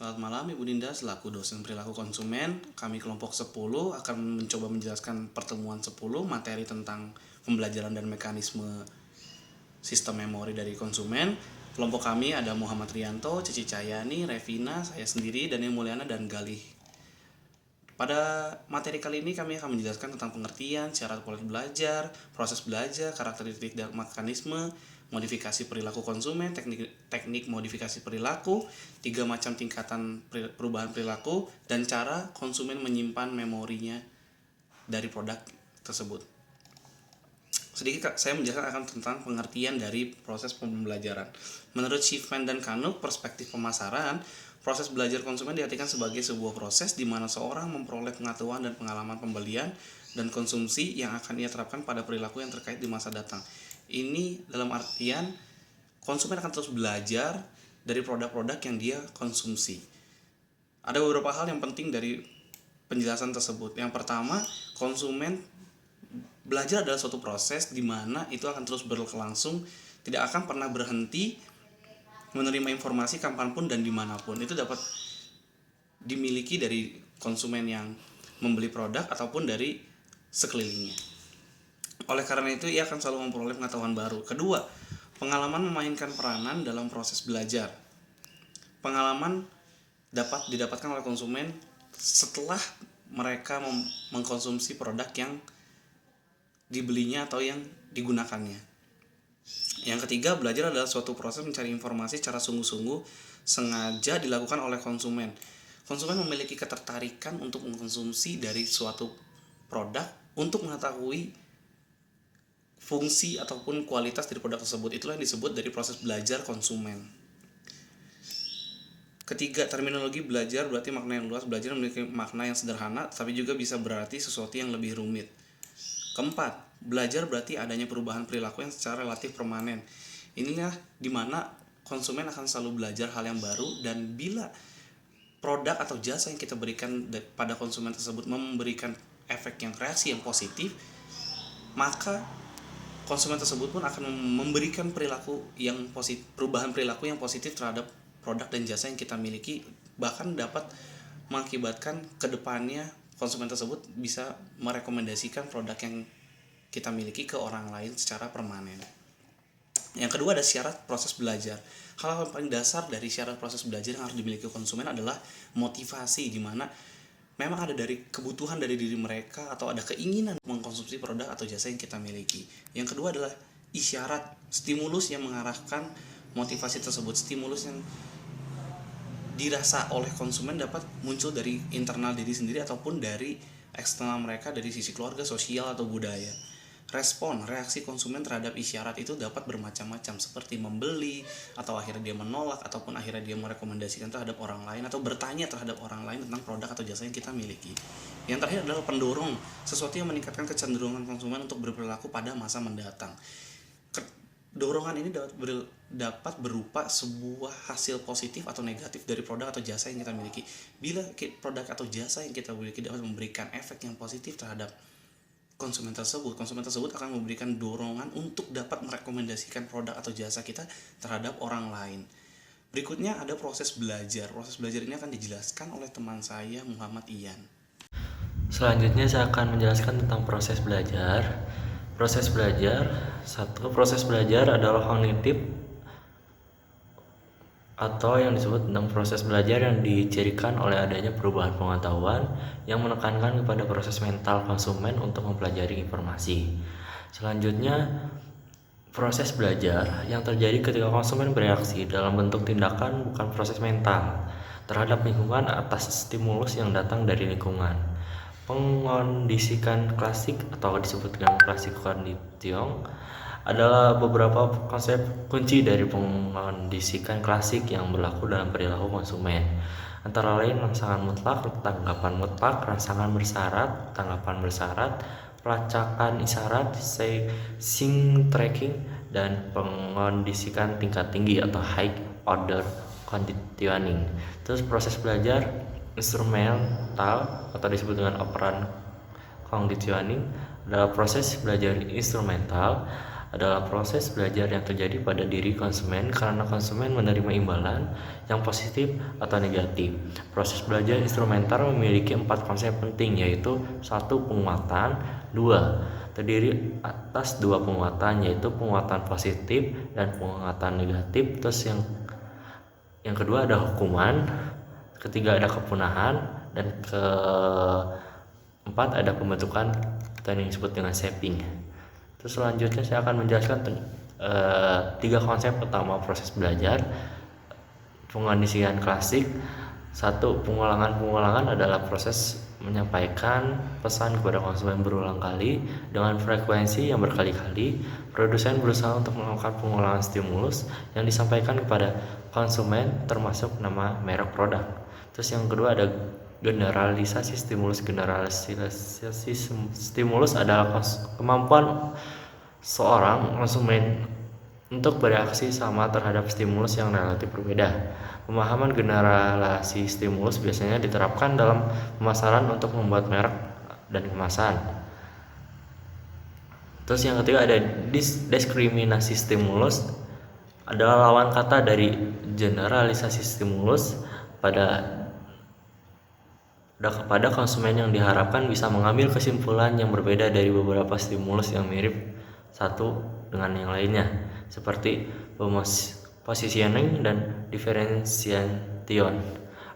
Selamat malam Ibu Dinda, selaku dosen perilaku konsumen, kami kelompok 10 akan mencoba menjelaskan pertemuan 10 materi tentang pembelajaran dan mekanisme sistem memori dari konsumen. Kelompok kami ada Muhammad Rianto, Cici Cahyani, Revina, saya sendiri, Daniel Mulyana, dan Galih. Pada materi kali ini kami akan menjelaskan tentang pengertian, syarat pola belajar, proses belajar, karakteristik dan mekanisme, modifikasi perilaku konsumen, teknik modifikasi perilaku, 3 macam tingkatan perubahan perilaku, dan cara konsumen menyimpan memorinya dari produk tersebut. Sedikit saya menjelaskan akan tentang pengertian dari proses pembelajaran. Menurut Schiffman dan Canuck, perspektif pemasaran, proses belajar konsumen diartikan sebagai sebuah proses di mana seorang memperoleh pengetahuan dan pengalaman pembelian dan konsumsi yang akan ia terapkan pada perilaku yang terkait di masa datang. Ini dalam artian konsumen akan terus belajar dari produk-produk yang dia konsumsi. Ada beberapa hal yang penting dari penjelasan tersebut. Yang pertama, konsumen belajar adalah suatu proses di mana itu akan terus berlangsung, tidak akan pernah berhenti menerima informasi kapanpun dan dimanapun. Itu dapat dimiliki dari konsumen yang membeli produk ataupun dari sekelilingnya. Oleh karena itu, ia akan selalu memperoleh pengetahuan baru. Kedua, pengalaman memainkan peranan dalam proses belajar. Pengalaman dapat didapatkan oleh konsumen setelah mereka mengkonsumsi produk yang dibelinya atau yang digunakannya. Yang ketiga, belajar adalah suatu proses mencari informasi secara sungguh-sungguh sengaja dilakukan oleh konsumen. Konsumen memiliki ketertarikan untuk mengkonsumsi dari suatu produk untuk mengetahui fungsi ataupun kualitas dari produk tersebut. Itulah yang disebut dari proses belajar konsumen. Ketiga, terminologi belajar berarti makna yang luas. Belajar memiliki makna yang sederhana, tapi juga bisa berarti sesuatu yang lebih rumit. Keempat, belajar berarti adanya perubahan perilaku yang secara relatif permanen. Inilah dimana konsumen akan selalu belajar hal yang baru, dan bila produk atau jasa yang kita berikan pada konsumen tersebut memberikan efek yang reaksi yang positif, maka konsumen tersebut pun akan memberikan perilaku yang positif, perubahan perilaku yang positif terhadap produk dan jasa yang kita miliki, bahkan dapat mengakibatkan kedepannya konsumen tersebut bisa merekomendasikan produk yang kita miliki ke orang lain secara permanen. Yang kedua, ada syarat proses belajar. Hal yang paling dasar dari syarat proses belajar yang harus dimiliki konsumen adalah motivasi, di mana memang ada dari kebutuhan dari diri mereka atau ada keinginan mengkonsumsi produk atau jasa yang kita miliki. Yang kedua adalah isyarat, stimulus yang mengarahkan motivasi tersebut. Stimulus yang dirasa oleh konsumen dapat muncul dari internal diri sendiri ataupun dari eksternal mereka, dari sisi keluarga, sosial, atau budaya. Respon, reaksi konsumen terhadap isyarat itu dapat bermacam-macam, seperti membeli, atau akhirnya dia menolak, ataupun akhirnya dia merekomendasikan terhadap orang lain, atau bertanya terhadap orang lain tentang produk atau jasa yang kita miliki. Yang terakhir adalah pendorong, sesuatu yang meningkatkan kecenderungan konsumen untuk berperilaku pada masa mendatang. Dorongan ini dapat berupa sebuah hasil positif atau negatif dari produk atau jasa yang kita miliki. Bila produk atau jasa yang kita miliki dapat memberikan efek yang positif terhadap konsumen tersebut akan memberikan dorongan untuk dapat merekomendasikan produk atau jasa kita terhadap orang lain. Berikutnya ada proses belajar. Proses belajar ini akan dijelaskan oleh teman saya, Muhammad Ian. Selanjutnya saya akan menjelaskan tentang proses belajar. Proses belajar adalah kognitif atau yang disebut tentang proses belajar yang dicirikan oleh adanya perubahan pengetahuan yang menekankan kepada proses mental konsumen untuk mempelajari informasi. Selanjutnya, proses belajar yang terjadi ketika konsumen bereaksi dalam bentuk tindakan bukan proses mental terhadap lingkungan atas stimulus yang datang dari lingkungan. Pengondisikan klasik atau disebut dengan klasik condition adalah beberapa konsep kunci dari pengondisikan klasik yang berlaku dalam perilaku konsumen. Antara lain rangsangan mutlak, tanggapan mutlak, rangsangan bersyarat, tanggapan bersyarat, pelacakan isyarat, saying tracking, dan pengondisikan tingkat tinggi atau high order conditioning. Terus proses belajar instrumental atau disebut dengan operant conditioning adalah proses belajar instrumental adalah proses belajar yang terjadi pada diri konsumen karena konsumen menerima imbalan yang positif atau negatif. Proses belajar instrumenter memiliki 4 konsep penting, yaitu 1. Penguatan, 2. Terdiri atas 2 penguatan, yaitu penguatan positif dan penguatan negatif. Terus yang kedua ada hukuman, ketiga ada kepunahan, dan keempat ada pembentukan atau yang disebut dengan shaping. Terus selanjutnya saya akan menjelaskan 3 konsep utama proses belajar pengondisian klasik. 1. Pengulangan adalah proses menyampaikan pesan kepada konsumen berulang kali dengan frekuensi yang berkali-kali. Produsen berusaha untuk melakukan pengulangan stimulus yang disampaikan kepada konsumen, termasuk nama merek produk. Terus yang kedua ada generalisasi stimulus. Generalisasi stimulus adalah kemampuan seorang konsumen untuk bereaksi sama terhadap stimulus yang relatif berbeda. Pemahaman generalisasi stimulus biasanya diterapkan dalam pemasaran untuk membuat merek dan kemasan. Terus yang ketiga ada diskriminasi stimulus, adalah lawan kata dari generalisasi stimulus kepada konsumen yang diharapkan bisa mengambil kesimpulan yang berbeda dari beberapa stimulus yang mirip satu dengan yang lainnya, seperti positioning dan differentiation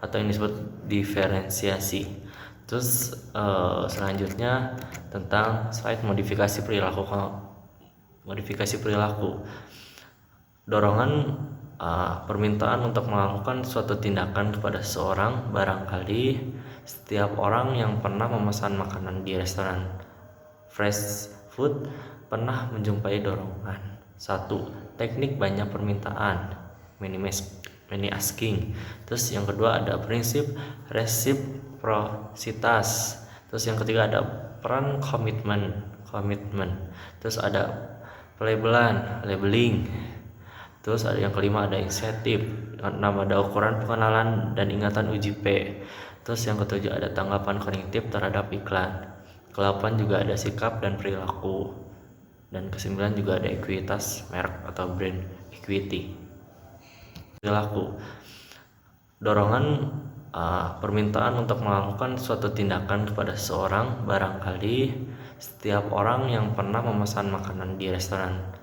atau yang disebut diferensiasi. Terus selanjutnya tentang slide modifikasi perilaku. Dorongan permintaan untuk melakukan suatu tindakan kepada seseorang. Barangkali setiap orang yang pernah memesan makanan di restoran fast food pernah menjumpai dorongan. 1. Teknik banyak permintaan, many asking. Terus yang kedua ada prinsip resiprositas. Terus yang ketiga ada peran commitment. Terus ada labeling. Terus ada yang kelima ada insentif. Yang keenam ada ukuran pengenalan dan ingatan uji P. Terus yang ketujuh ada tanggapan kognitif terhadap iklan. Ke-8 juga ada sikap dan perilaku. Dan ke-9 juga ada ekuitas merek atau brand equity. Perilaku. Dorongan permintaan untuk melakukan suatu tindakan kepada seseorang. Barangkali setiap orang yang pernah memesan makanan di restoran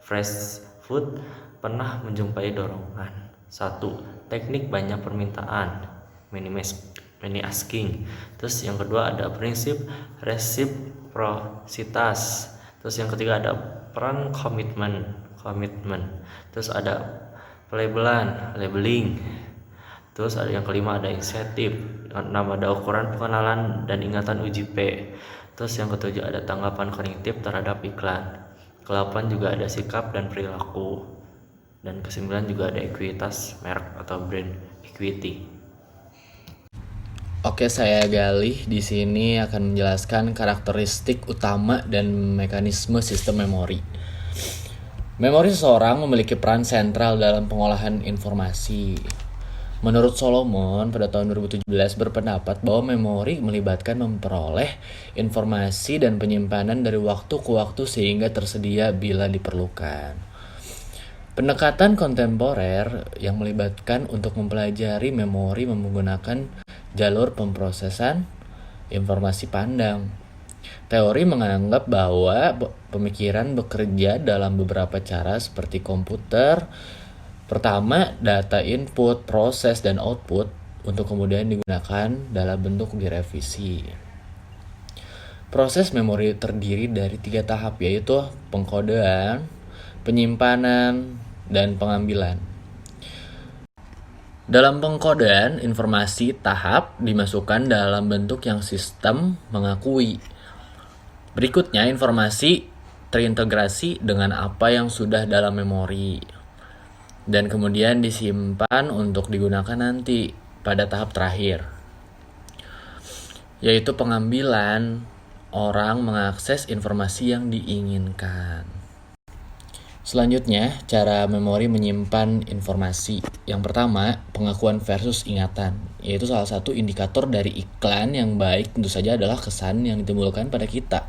fast food pernah menjumpai dorongan. 1. Teknik banyak permintaan, many asking. Terus yang kedua ada prinsip resiprositas. Terus yang ketiga ada peran commitment. Terus ada labeling. Terus ada yang kelima ada insentif. Yang keenam ada ukuran pengenalan dan ingatan uji P. Terus yang ketujuh ada tanggapan kognitif terhadap iklan. Ke-8 juga ada sikap dan perilaku. Dan ke-9 juga ada ekuitas merek atau brand equity. Oke, saya Galih di sini akan menjelaskan karakteristik utama dan mekanisme sistem memori. Memori seseorang memiliki peran sentral dalam pengolahan informasi. Menurut Solomon pada tahun 2017 berpendapat bahwa memori melibatkan memperoleh informasi dan penyimpanan dari waktu ke waktu sehingga tersedia bila diperlukan. Pendekatan kontemporer yang melibatkan untuk mempelajari memori menggunakan jalur pemrosesan informasi pandang. Teori menganggap bahwa pemikiran bekerja dalam beberapa cara seperti komputer. Pertama, data input, proses, dan output untuk kemudian digunakan dalam bentuk direvisi. Proses memori terdiri dari 3 tahap, yaitu pengkodean, penyimpanan, dan pengambilan. Dalam pengkodean, informasi tahap dimasukkan dalam bentuk yang sistem mengakui. Berikutnya, informasi terintegrasi dengan apa yang sudah dalam memori dan kemudian disimpan untuk digunakan nanti pada tahap terakhir, yaitu pengambilan. Orang mengakses informasi yang diinginkan. Selanjutnya, cara memori menyimpan informasi. Yang pertama, pengakuan versus ingatan, yaitu salah satu indikator dari iklan yang baik tentu saja adalah kesan yang ditimbulkan pada kita.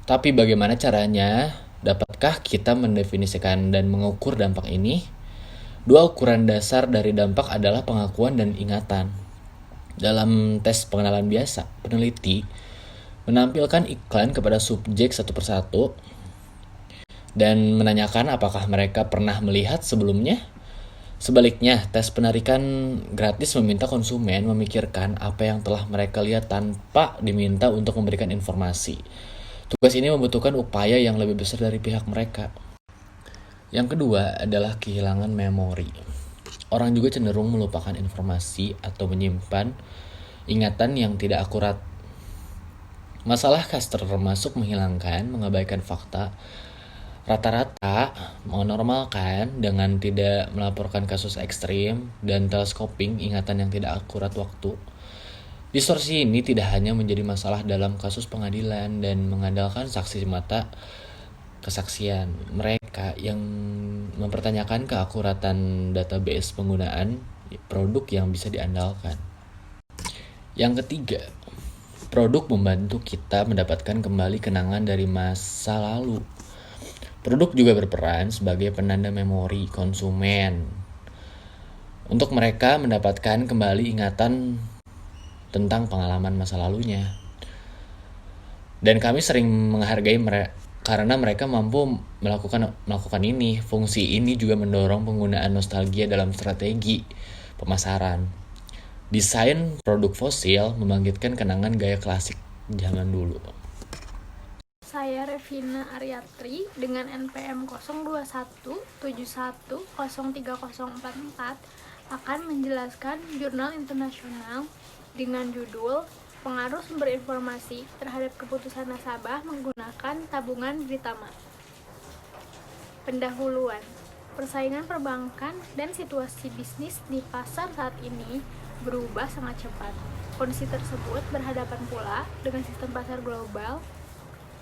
Tapi bagaimana caranya Dapatkah kita mendefinisikan dan mengukur dampak ini? Dua ukuran dasar dari dampak adalah pengakuan dan ingatan. Dalam tes pengenalan biasa, peneliti menampilkan iklan kepada subjek satu persatu dan menanyakan apakah mereka pernah melihat sebelumnya. Sebaliknya, tes penarikan gratis meminta konsumen memikirkan apa yang telah mereka lihat tanpa diminta untuk memberikan informasi. Tugas ini membutuhkan upaya yang lebih besar dari pihak mereka. Yang kedua adalah kehilangan memori. Orang juga cenderung melupakan informasi atau menyimpan ingatan yang tidak akurat. Masalah Caster termasuk menghilangkan, mengabaikan fakta, rata-rata menormalkan dengan tidak melaporkan kasus ekstrim, dan teleskoping ingatan yang tidak akurat waktu. Distorsi ini tidak hanya menjadi masalah dalam kasus pengadilan dan mengandalkan saksi mata kesaksian. Mereka yang mempertanyakan keakuratan database penggunaan produk yang bisa diandalkan. Yang ketiga, produk membantu kita mendapatkan kembali kenangan dari masa lalu. Produk juga berperan sebagai penanda memori konsumen untuk mereka mendapatkan kembali ingatan tentang pengalaman masa lalunya. Dan kami sering menghargai mereka karena mereka mampu melakukan ini. Fungsi ini juga mendorong penggunaan nostalgia dalam strategi pemasaran. Desain produk fosil membangkitkan kenangan gaya klasik zaman dulu. Saya Revina Aryatri dengan NPM 0217103044 akan menjelaskan jurnal internasional dengan judul Pengaruh Sumber Informasi Terhadap Keputusan Nasabah Menggunakan Tabungan Britama. Pendahuluan, persaingan perbankan dan situasi bisnis di pasar saat ini berubah sangat cepat. Kondisi tersebut berhadapan pula dengan sistem pasar global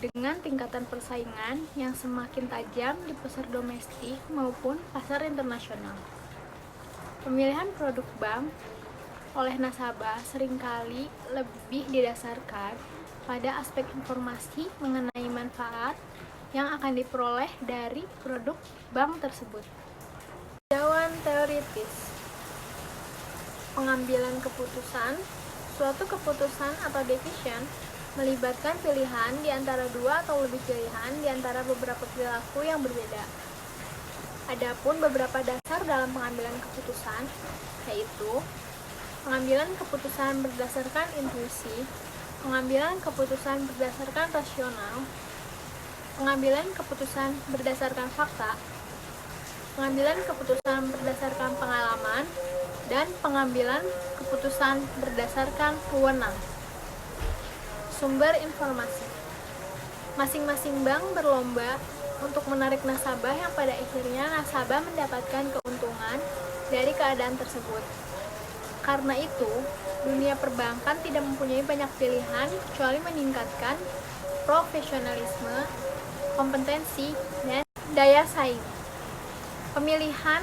dengan tingkatan persaingan yang semakin tajam di pasar domestik maupun pasar internasional. Pemilihan produk bank oleh nasabah seringkali lebih didasarkan pada aspek informasi mengenai manfaat yang akan diperoleh dari produk bank tersebut. Tinjauan teoritis. Pengambilan keputusan. Suatu keputusan atau decision melibatkan pilihan di antara dua atau lebih pilihan di antara beberapa perilaku yang berbeda. Adapun beberapa dasar dalam pengambilan keputusan, yaitu pengambilan keputusan berdasarkan intuisi, pengambilan keputusan berdasarkan rasional, pengambilan keputusan berdasarkan fakta, pengambilan keputusan berdasarkan pengalaman, dan pengambilan keputusan berdasarkan wewenang. Sumber informasi. Masing-masing bank berlomba untuk menarik nasabah yang pada akhirnya nasabah mendapatkan keuntungan dari keadaan tersebut. Karena itu, dunia perbankan tidak mempunyai banyak pilihan kecuali meningkatkan profesionalisme, kompetensi, dan daya saing. Pemilihan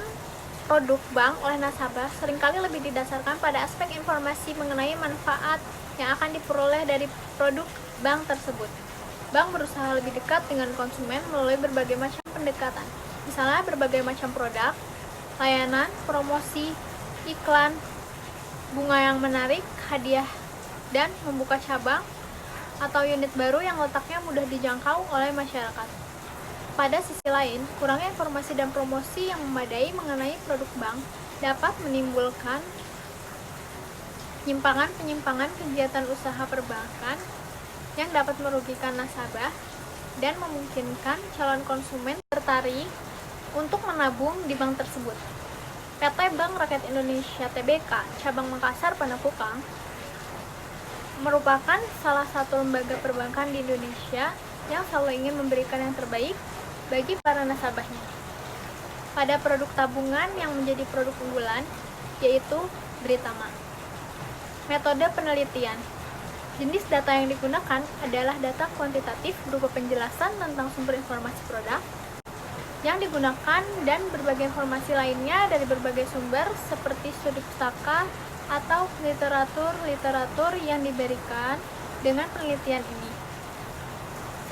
produk bank oleh nasabah seringkali lebih didasarkan pada aspek informasi mengenai manfaat yang akan diperoleh dari produk bank tersebut. Bank berusaha lebih dekat dengan konsumen melalui berbagai macam pendekatan, misalnya berbagai macam produk, layanan, promosi, iklan, bunga yang menarik, hadiah, dan membuka cabang atau unit baru yang letaknya mudah dijangkau oleh masyarakat. Pada sisi lain, kurangnya informasi dan promosi yang memadai mengenai produk bank dapat menimbulkan penyimpangan kegiatan usaha perbankan yang dapat merugikan nasabah dan memungkinkan calon konsumen tertarik untuk menabung di bank tersebut. PT Bank Rakyat Indonesia Tbk Cabang Makassar Panakukang merupakan salah satu lembaga perbankan di Indonesia yang selalu ingin memberikan yang terbaik bagi para nasabahnya. Pada produk tabungan yang menjadi produk unggulan, yaitu Britama. Metode penelitian. Jenis data yang digunakan adalah data kuantitatif berupa penjelasan tentang sumber informasi produk yang digunakan dan berbagai informasi lainnya dari berbagai sumber seperti studi pustaka atau literatur yang diberikan dengan penelitian ini.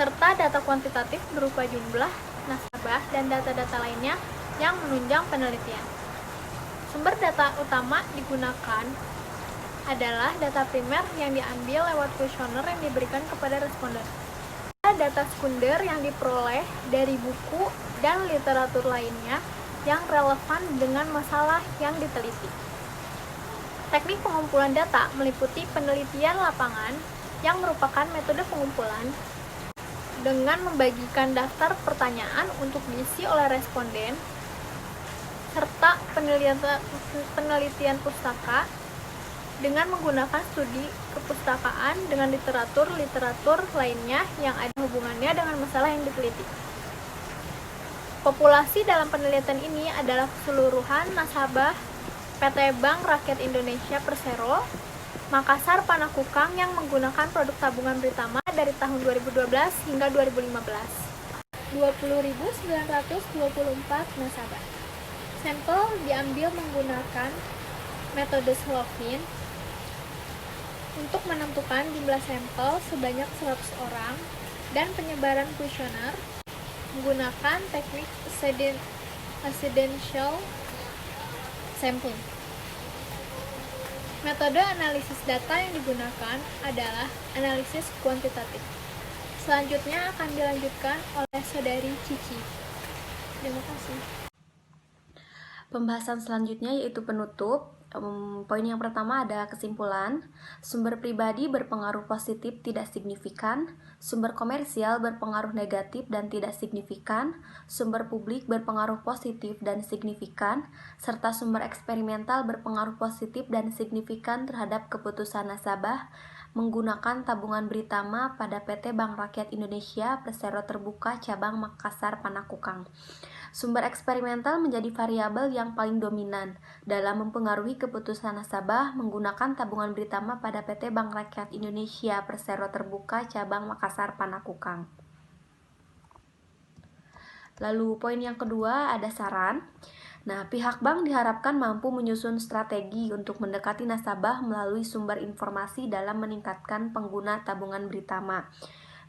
serta data kuantitatif berupa jumlah, nasabah, dan data-data lainnya yang menunjang penelitian. Sumber data utama digunakan adalah data primer yang diambil lewat kuesioner yang diberikan kepada responden. Data sekunder yang diperoleh dari buku dan literatur lainnya yang relevan dengan masalah yang diteliti. Teknik pengumpulan data meliputi penelitian lapangan yang merupakan metode pengumpulan dengan membagikan daftar pertanyaan untuk diisi oleh responden serta penelitian pustaka dengan menggunakan studi kepustakaan dengan literatur lainnya yang ada hubungannya dengan masalah yang diteliti. Populasi dalam penelitian ini adalah keseluruhan nasabah PT Bank Rakyat Indonesia Persero Makassar Panakukang yang menggunakan produk tabungan Britama dari tahun 2012 hingga 2015. 20.924 nasabah. Sampel diambil menggunakan metode Slovin untuk menentukan jumlah sampel sebanyak 100 orang dan penyebaran kuesioner menggunakan teknik accidental sampling. Metode analisis data yang digunakan adalah analisis kuantitatif. Selanjutnya akan dilanjutkan oleh Saudari Cici. Terima kasih. Pembahasan selanjutnya yaitu penutup. Poin yang pertama ada kesimpulan. Sumber pribadi berpengaruh positif tidak signifikan. Sumber komersial berpengaruh negatif dan tidak signifikan. Sumber publik berpengaruh positif dan signifikan. Serta sumber eksperimental berpengaruh positif dan signifikan terhadap keputusan nasabah menggunakan tabungan Britama pada PT Bank Rakyat Indonesia Persero Terbuka Cabang Makassar Panakukang. Sumber eksperimental menjadi variabel yang paling dominan dalam mempengaruhi keputusan nasabah menggunakan tabungan Britama pada PT Bank Rakyat Indonesia Persero Terbuka Cabang Makassar Panakukang. Lalu poin yang kedua ada saran. Nah, pihak bank diharapkan mampu menyusun strategi untuk mendekati nasabah melalui sumber informasi dalam meningkatkan pengguna tabungan Britama.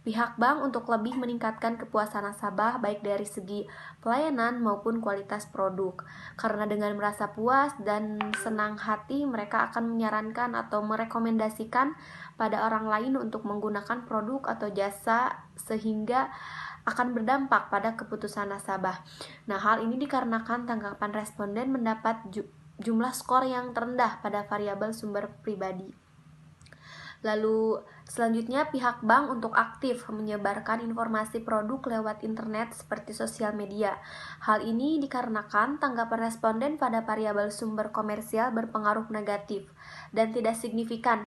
Pihak bank untuk lebih meningkatkan kepuasan nasabah baik dari segi pelayanan maupun kualitas produk. Karena dengan merasa puas dan senang hati, mereka akan menyarankan atau merekomendasikan pada orang lain untuk menggunakan produk atau jasa sehingga akan berdampak pada keputusan nasabah. Nah, hal ini dikarenakan tanggapan responden mendapat jumlah skor yang terendah pada variabel sumber pribadi. Lalu selanjutnya pihak bank untuk aktif menyebarkan informasi produk lewat internet seperti sosial media. Hal ini dikarenakan tanggapan responden pada variabel sumber komersial berpengaruh negatif dan tidak signifikan